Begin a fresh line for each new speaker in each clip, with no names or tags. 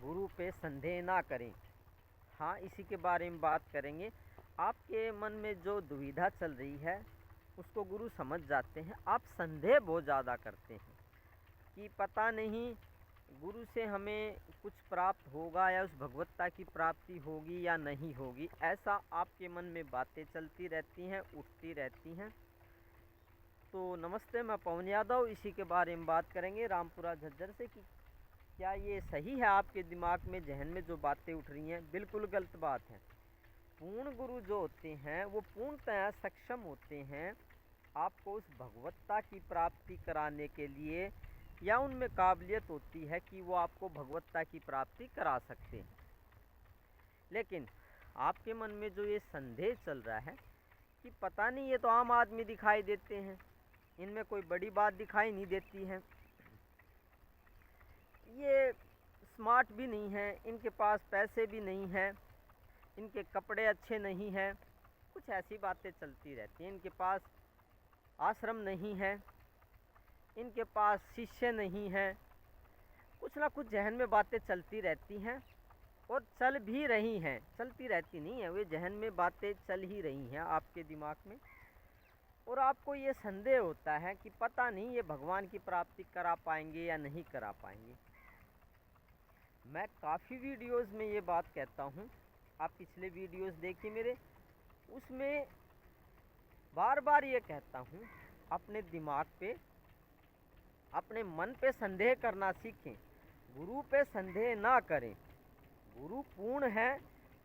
गुरु पे संदेह ना करें। हाँ, इसी के बारे में बात करेंगे। आपके मन में जो दुविधा चल रही है उसको गुरु समझ जाते हैं। आप संदेह बहुत ज़्यादा करते हैं कि पता नहीं गुरु से हमें कुछ प्राप्त होगा या उस भगवत्ता की प्राप्ति होगी या नहीं होगी। ऐसा आपके मन में बातें चलती रहती हैं, उठती रहती हैं। तो नमस्ते, मैं पवन यादव। इसी के बारे में बात करेंगे रामपुरा झज्जर से कि क्या ये सही है। आपके दिमाग में, जहन में जो बातें उठ रही हैं, बिल्कुल गलत बात है। पूर्ण गुरु जो होते हैं वो पूर्णतः सक्षम होते हैं आपको उस भगवत्ता की प्राप्ति कराने के लिए, या उनमें काबिलियत होती है कि वो आपको भगवत्ता की प्राप्ति करा सकते हैं। लेकिन आपके मन में जो ये संदेह चल रहा है कि पता नहीं, ये तो आम आदमी दिखाई देते हैं, इनमें कोई बड़ी बात दिखाई नहीं देती है, ये स्मार्ट भी नहीं है, इनके पास पैसे भी नहीं हैं, इनके कपड़े अच्छे नहीं हैं, कुछ ऐसी बातें चलती रहती हैं। इनके पास आश्रम नहीं है, इनके पास शिष्य नहीं है, कुछ ना कुछ जहन में बातें चलती रहती हैं और चल भी रही हैं। चलती रहती नहीं है, वे जहन में बातें चल ही रही हैं आपके दिमाग में। और आपको ये संदेह होता है कि पता नहीं ये भगवान की प्राप्ति करा पाएंगे या नहीं करा पाएंगे। मैं काफ़ी वीडियोस में ये बात कहता हूँ, आप पिछले वीडियोस देखिए मेरे, उसमें बार बार ये कहता हूँ, अपने दिमाग पे, अपने मन पे संदेह करना सीखें, गुरु पे संदेह ना करें। गुरु पूर्ण है,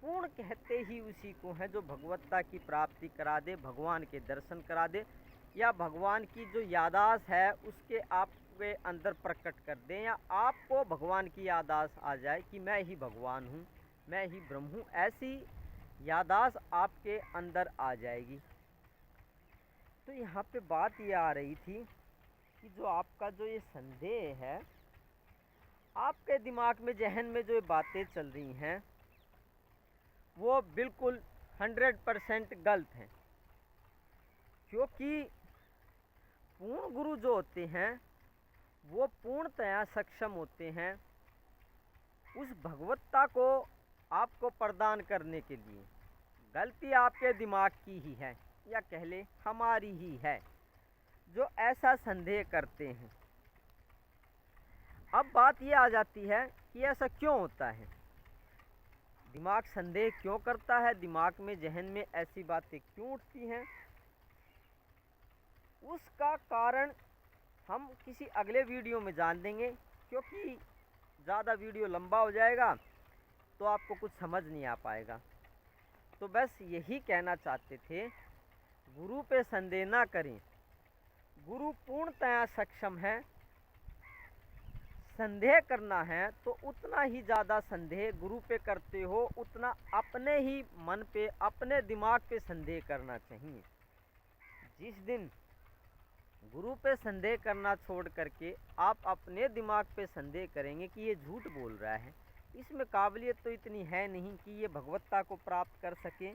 पूर्ण कहते ही उसी को है जो भगवत्ता की प्राप्ति करा दे, भगवान के दर्शन करा दे, या भगवान की जो यादाश है उसके आपके अंदर प्रकट कर दें, या आपको भगवान की यादाश आ जाए कि मैं ही भगवान हूँ, मैं ही ब्रह्म हूँ। ऐसी यादाश आपके अंदर आ जाएगी। तो यहाँ पे बात ये आ रही थी कि जो आपका जो ये संदेह है, आपके दिमाग में, जहन में जो बातें चल रही हैं वो बिल्कुल 100% गलत हैं। क्योंकि पूर्ण गुरु जो होते हैं वो पूर्णतया सक्षम होते हैं उस भगवत्ता को आपको प्रदान करने के लिए। गलती आपके दिमाग की ही है, या कह ले हमारी ही है, जो ऐसा संदेह करते हैं। अब बात ये आ जाती है कि ऐसा क्यों होता है, दिमाग संदेह क्यों करता है, दिमाग में, जहन में ऐसी बातें क्यों उठती हैं। उसका कारण हम किसी अगले वीडियो में जान देंगे, क्योंकि ज़्यादा वीडियो लंबा हो जाएगा तो आपको कुछ समझ नहीं आ पाएगा। तो बस यही कहना चाहते थे, गुरु पे संदेह ना करें, गुरु पूर्णतया सक्षम है। संदेह करना है तो उतना ही ज़्यादा संदेह गुरु पे करते हो, उतना अपने ही मन पे, अपने दिमाग पे संदेह करना चाहिए। जिस दिन गुरु पे संदेह करना छोड़ करके आप अपने दिमाग पे संदेह करेंगे कि ये झूठ बोल रहा है, इसमें काबिलियत तो इतनी है नहीं कि ये भगवत्ता को प्राप्त कर सके,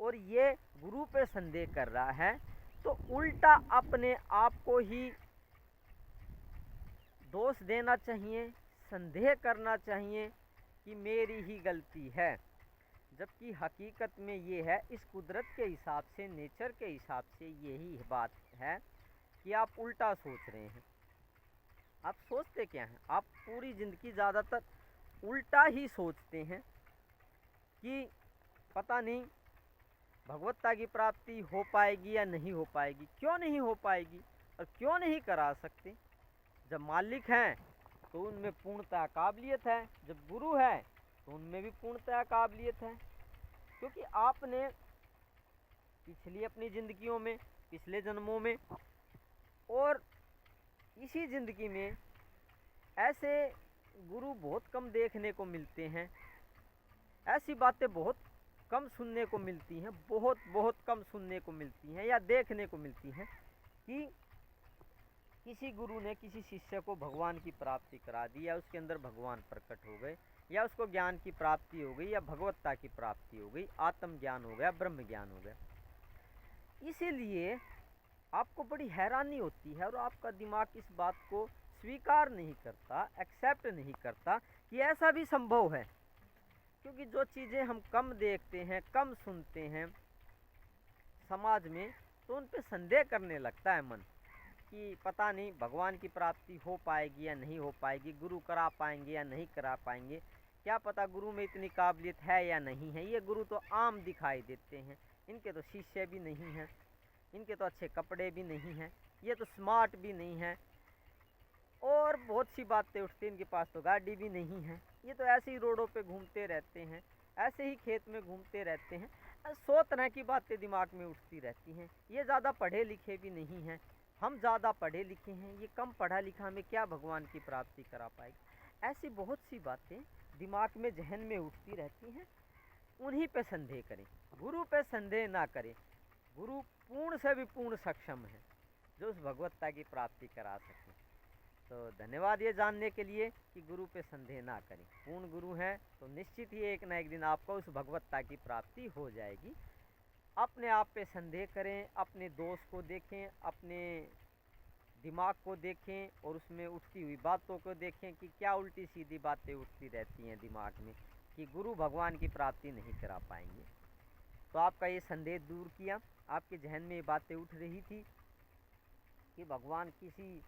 और ये गुरु पे संदेह कर रहा है, तो उल्टा अपने आप को ही दोष देना चाहिए, संदेह करना चाहिए कि मेरी ही गलती है। जबकि हकीकत में ये है, इस कुदरत के हिसाब से, नेचर के हिसाब से यही बात है कि आप उल्टा सोच रहे हैं। आप सोचते क्या हैं? आप पूरी ज़िंदगी ज़्यादातर उल्टा ही सोचते हैं कि पता नहीं भगवत्ता की प्राप्ति हो पाएगी या नहीं हो पाएगी। क्यों नहीं हो पाएगी और क्यों नहीं करा सकते? जब मालिक हैं तो उनमें पूर्णतः काबिलियत है, जब गुरु है तो उनमें भी पूर्णतः काबिलियत है। क्योंकि आपने पिछली अपनी ज़िंदगियों में, पिछले जन्मों में और इसी ज़िंदगी में ऐसे गुरु बहुत कम देखने को मिलते हैं, ऐसी बातें बहुत कम सुनने को मिलती हैं, बहुत कम सुनने को मिलती हैं या देखने को मिलती हैं कि किसी गुरु ने किसी शिष्य को भगवान की प्राप्ति करा दी, या उसके अंदर भगवान प्रकट हो गए, या उसको ज्ञान की प्राप्ति हो गई, या भगवत्ता की प्राप्ति हो गई, आत्मज्ञान हो गया, ब्रह्म ज्ञान हो गया। इसीलिए आपको बड़ी हैरानी होती है और आपका दिमाग इस बात को स्वीकार नहीं करता, एक्सेप्ट नहीं करता कि ऐसा भी संभव है। क्योंकि जो चीज़ें हम कम देखते हैं, कम सुनते हैं समाज में, तो उन पे संदेह करने लगता है मन कि पता नहीं भगवान की प्राप्ति हो पाएगी या नहीं हो पाएगी, गुरु करा पाएंगे या नहीं करा पाएंगे, क्या पता गुरु में इतनी काबिलियत है या नहीं है। ये गुरु तो आम दिखाई देते हैं, इनके तो शिष्य भी नहीं हैं, इनके तो अच्छे कपड़े भी नहीं हैं, ये तो स्मार्ट भी नहीं है, और बहुत सी बातें उठती हैं, इनके पास तो गाड़ी भी नहीं है, ये तो ऐसे ही रोडों पे घूमते रहते हैं, ऐसे ही खेत में घूमते रहते हैं। 100 तरह की बातें दिमाग में उठती रहती हैं। ये ज़्यादा पढ़े लिखे भी नहीं हैं, हम ज़्यादा पढ़े लिखे हैं, ये कम पढ़ा लिखा, हमें क्या भगवान की प्राप्ति करा पाएगा। ऐसी बहुत सी बातें दिमाग में, जहन में उठती रहती हैं। उन्हीं पे संदेह करें, गुरु पे संदेह ना करें। गुरु पूर्ण से भी पूर्ण सक्षम है, जो उस भगवत्ता की प्राप्ति करा सके। तो धन्यवाद ये जानने के लिए कि गुरु पे संदेह ना करें। पूर्ण गुरु हैं तो निश्चित ही एक ना एक दिन आपको उस भगवत्ता की प्राप्ति हो जाएगी। अपने आप पे संदेह करें, अपने दोष को देखें, अपने दिमाग को देखें और उसमें उठती हुई बातों को देखें कि क्या उल्टी सीधी बातें उठती रहती हैं दिमाग में कि गुरु भगवान की प्राप्ति नहीं करा पाएंगे। तो आपका ये संदेह दूर किया, आपके जहन में ये बातें उठ रही थी कि भगवान किसी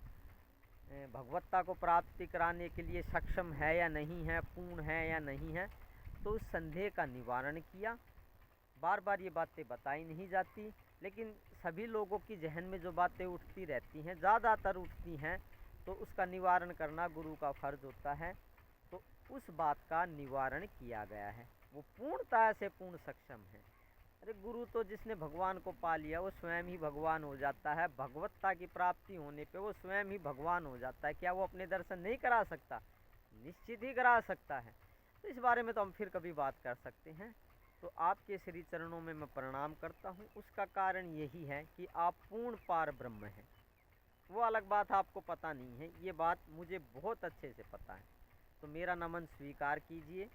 भगवत्ता को प्राप्ति कराने के लिए सक्षम है या नहीं है, पूर्ण है या नहीं है, तो उस संदेह का निवारण किया। बार बार ये बातें बताई नहीं जाती, लेकिन सभी लोगों की जहन में जो बातें उठती रहती हैं, ज़्यादातर उठती हैं, तो उसका निवारण करना गुरु का फर्ज होता है। तो उस बात का निवारण किया गया है। वो पूर्णतः से पूर्ण सक्षम है। अरे गुरु तो जिसने भगवान को पा लिया वो स्वयं ही भगवान हो जाता है। भगवत्ता की प्राप्ति होने पे वो स्वयं ही भगवान हो जाता है। क्या वो अपने दर्शन नहीं करा सकता? निश्चित ही करा सकता है। तो इस बारे में तो हम फिर कभी बात कर सकते हैं। तो आपके श्री चरणों में मैं प्रणाम करता हूँ। उसका कारण यही है कि आप पूर्ण पार ब्रह्म हैं। वो अलग बात आपको पता नहीं है, ये बात मुझे बहुत अच्छे से पता है। तो मेरा नमन स्वीकार कीजिए।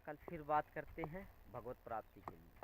कल फिर बात करते हैं भगवत प्राप्ति के लिए।